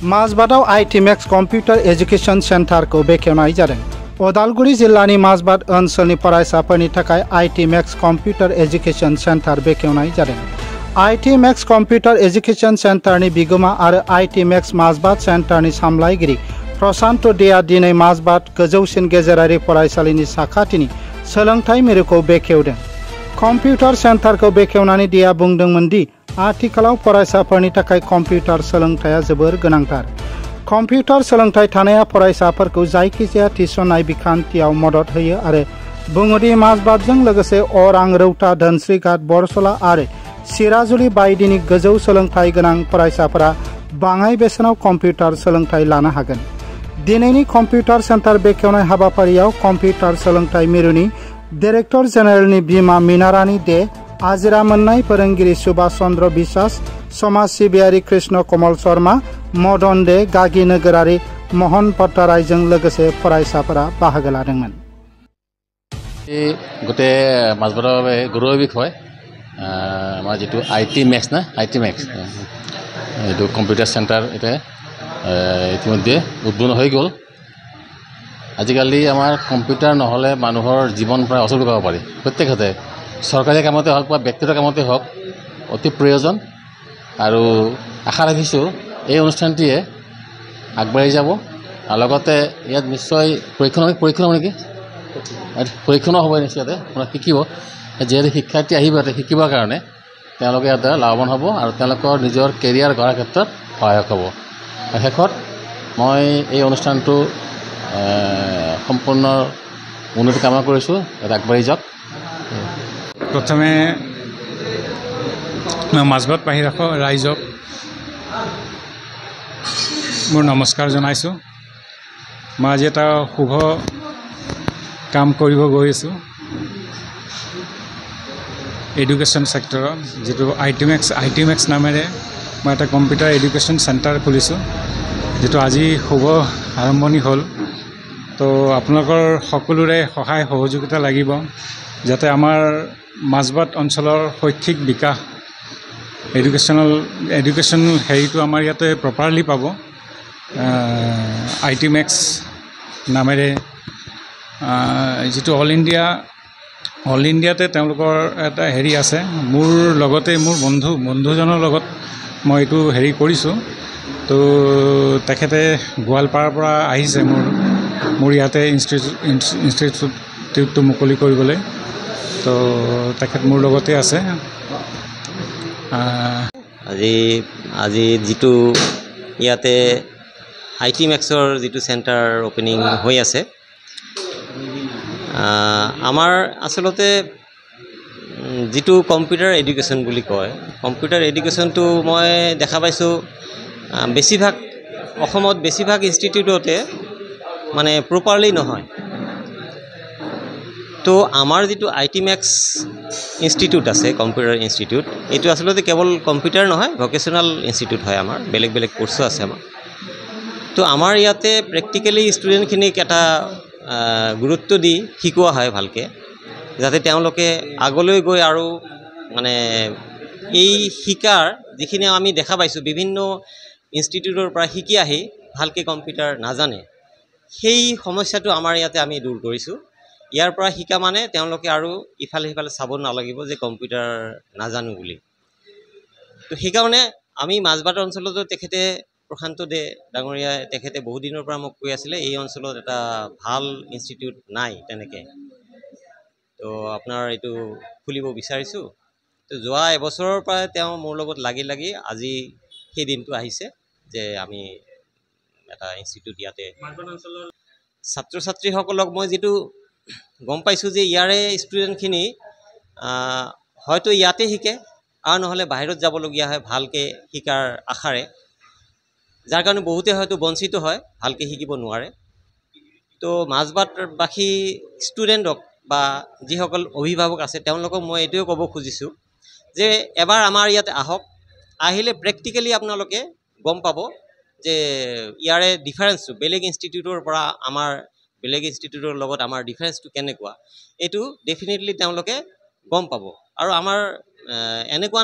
माजबादाव आईटीमैक्स computer education सेन्टारखौ बेखेवनाय जादों। उदालगुरि जिल्लानि माजबाद ओनसोलनि फरायसाफोरनि थाखाय आईटीमैक्स कम्पिउटार एजुकेशन सेन्टार बेखेवनाय जादों। आईटीमैक्स कम्पिउटार एजुकेशन सेन्टारनि बिगोमा आरो आईटीमैक्स माजबाद सेन्टारनि सामलायगिरि प्रशान्त देआ दिनै माजबाद गोजौसिन गेजेरारि फरायसालिनि साखाथिनि सोलोंथाइ मिरुखौ बेखेवदों। कम्पिउटार सेन्टारखौ बेखेवनानै देआ बुंदोंमोन दि आथिखालाव फरायसाफोरनि थाखाय कम्पिउटार सोलोंथाइया जोबोर गोनांथार। कम्पिउटार सोलोंथाइ थानाया फरायसाफोरखौ जायखिजाया थिसननाय बिखान्थियाव मदद होयो आरो बुङोदि माजबादजों लोगोसे अरां, रौता, धोनस्रीघाट, बरसला आरो सिराजुली बायदिनि गोजौ सोलोंथाइ गोनां फरायसाफोरा बाङाइ बेसेनाव कम्पिउटार सोलोंथाइ लानो हागोन। दिनैनि कम्पिउटार सेन्टार बेखेवनाय हाबाफारियाव कम्पिउटार सोलोंथाइ मिरुनि डाइरेक्टर जेनेरेलनि बिमा मीनारानी दे, आजिरा मोन्नाय फोरोंगिरि सुभाष चन्द्र बिश्वास, समाज सिबियारि कृष्ण कमल शर्मा, मदन दे, गागि नोगोरारि महन भट्टारायजों लोगोसे फरायसाफोरा बाहागो लादोंमोन। गोटे माजबादर বাবে গৌৰৱৰ বিষয় আমাৰ যেটো আইটিমেক্স না আইটিমেক্স এইটো কম্পিউটাৰ সেন্টাৰ এটা ইতিমধ্যে উদ্বোধন হৈ গ'ল। আজিকালি আমাৰ কম্পিউটাৰ নহ'লে মানুহৰ জীৱন প্ৰায় অচল কৰিব পাৰি। প্ৰত্যেকতে চৰকাৰী কামতে হওক বা ব্যক্তিগত কামতে হওক অতি প্ৰয়োজন আৰু আশা ৰাখিছোঁ এই অনুষ্ঠানটিয়ে আগবাঢ়ি যাব আৰু লগতে ইয়াত নিশ্চয় পৰীক্ষণ হ'ব নেকি পৰীক্ষণো হ'ব নিশ্চয়তে আপোনাক শিকিব। যিহেতু শিক্ষাৰ্থী আহিব ইয়াতে শিকিবৰ কাৰণে তেওঁলোকে ইয়াৰ দ্বাৰা লাভৱান হ'ব আৰু তেওঁলোকৰ নিজৰ কেৰিয়াৰ গঢ়াৰ ক্ষেত্ৰত সহায়ক হ'ব। শেষত মই এই অনুষ্ঠানটো সম্পূৰ্ণ উন্নতি কামনা কৰিছোঁ, ইয়াত আগবাঢ়ি যাওক। প্ৰথমে মাজবাদবাসী ৰাইজক মোৰ নমস্কাৰ জনাইছোঁ। মই আজি এটা শুভ কাম কৰিব গৈ আছোঁ এডুকেশ্যন ছেক্টৰত, যিটো আইটিমেক্স নামেৰে মই এটা কম্পিউটাৰ এডুকেশ্যন চেণ্টাৰ খুলিছোঁ, যিটো আজি শুভ আৰম্ভণি হ'ল। তো আপোনালোকৰ সকলোৰে সহায় সহযোগিতা লাগিব যাতে আমাৰ মাজবাদ অঞ্চলৰ শৈক্ষিক বিকাশ এডুকেশ্যন হেৰিটো আমাৰ ইয়াতে প্ৰপাৰলি পাব। আইটিমেক্স নামেৰে যিটো অল ইণ্ডিয়াতে তেওঁলোকৰ এটা হেৰি আছে। মোৰ লগতে মোৰ বন্ধুজনৰ লগত মই এইটো হেৰি কৰিছোঁ। তো তেখেতে গোৱালপাৰাৰ পৰা আহিছে মোৰ ইয়াতে ইনষ্টিটিউটটো মুকলি কৰিবলৈ। তো তেখেত মোৰ লগতে আছে। আজি যিটো ইয়াতে আইটিমেক্সৰ যিটো চেণ্টাৰ অপেনিং হৈ আছে, আমাৰ আচলতে যিটো কম্পিউটাৰ এডুকেশ্যন বুলি কয়, কম্পিউটাৰ এডুকেশ্যনটো মই দেখা পাইছোঁ অসমত বেছিভাগ ইনষ্টিটিউটতে মানে প্ৰপাৰলি নহয়। তো আমাৰ যিটো আইটিমেক্স ইনষ্টিটিউট আছে, কম্পিউটাৰ ইনষ্টিটিউট, এইটো আচলতে কেৱল কম্পিউটাৰ নহয়, ভকেশ্যনেল ইনষ্টিটিউট হয়। আমাৰ বেলেগ বেলেগ কোৰ্চো আছে আমাৰ। তো আমাৰ ইয়াতে প্ৰেক্টিকেলি ষ্টুডেণ্টখিনিক এটা গুৰুত্ব দি শিকোৱা হয় ভালকৈ, যাতে তেওঁলোকে আগলৈ গৈ আৰু মানে এই শিকাৰ যিখিনি আমি দেখা পাইছোঁ বিভিন্ন ইনষ্টিটিউটৰ পৰা শিকি আহি ভালকৈ কম্পিউটাৰ নাজানে, সেই সমস্যাটো আমাৰ ইয়াতে আমি দূৰ কৰিছোঁ। ইয়াৰ পৰা শিকা মানে তেওঁলোকে আৰু ইফালে সিফালে চাব নালাগিব যে কম্পিউটাৰ নাজানো বুলি। তো সেইকাৰণে আমি মাজবাদ অঞ্চলতো তেখেতে প্ৰশান্ত দে ডাঙৰীয়াই তেখেতে বহুদিনৰ পৰা মোক কৈ আছিলে এই অঞ্চলত এটা ভাল ইনষ্টিটিউট নাই তেনেকৈ, তো আপোনাৰ এইটো খুলিব বিচাৰিছোঁ। তো যোৱা এবছৰৰ পৰা তেওঁ মোৰ লগত লাগি আজি সেই দিনটো আহিছে যে আমি এটা ইনষ্টিটিউট ইয়াতে ছাত্ৰ ছাত্ৰীসকলক মই যিটো গম পাইছোঁ যে ইয়াৰে ষ্টুডেণ্টখিনি হয়তো ইয়াতে শিকে আৰু নহ'লে বাহিৰত যাবলগীয়া হয় ভালকৈ শিকাৰ আশাৰে, যাৰ কাৰণে বহুতে হয়তো বঞ্চিত হয়, ভালকৈ শিকিব নোৱাৰে। তো মাজবাদবাসী ষ্টুডেণ্টক বা যিসকল অভিভাৱক আছে তেওঁলোকক মই এইটোৱে ক'ব খুজিছোঁ যে এবাৰ আমাৰ ইয়াতে আহক, আহিলে প্ৰেক্টিকেলি আপোনালোকে গম পাব যে ইয়াৰে ডিফাৰেঞ্চটো বেলেগ ইনষ্টিটিউটৰ পৰা বেলেগ ইনষ্টিটিউটৰ লগত আমাৰ ডিফাৰেঞ্চটো কেনেকুৱা, এইটো ডেফিনেটলি তেওঁলোকে গম পাব। আৰু আমাৰ এনেকুৱা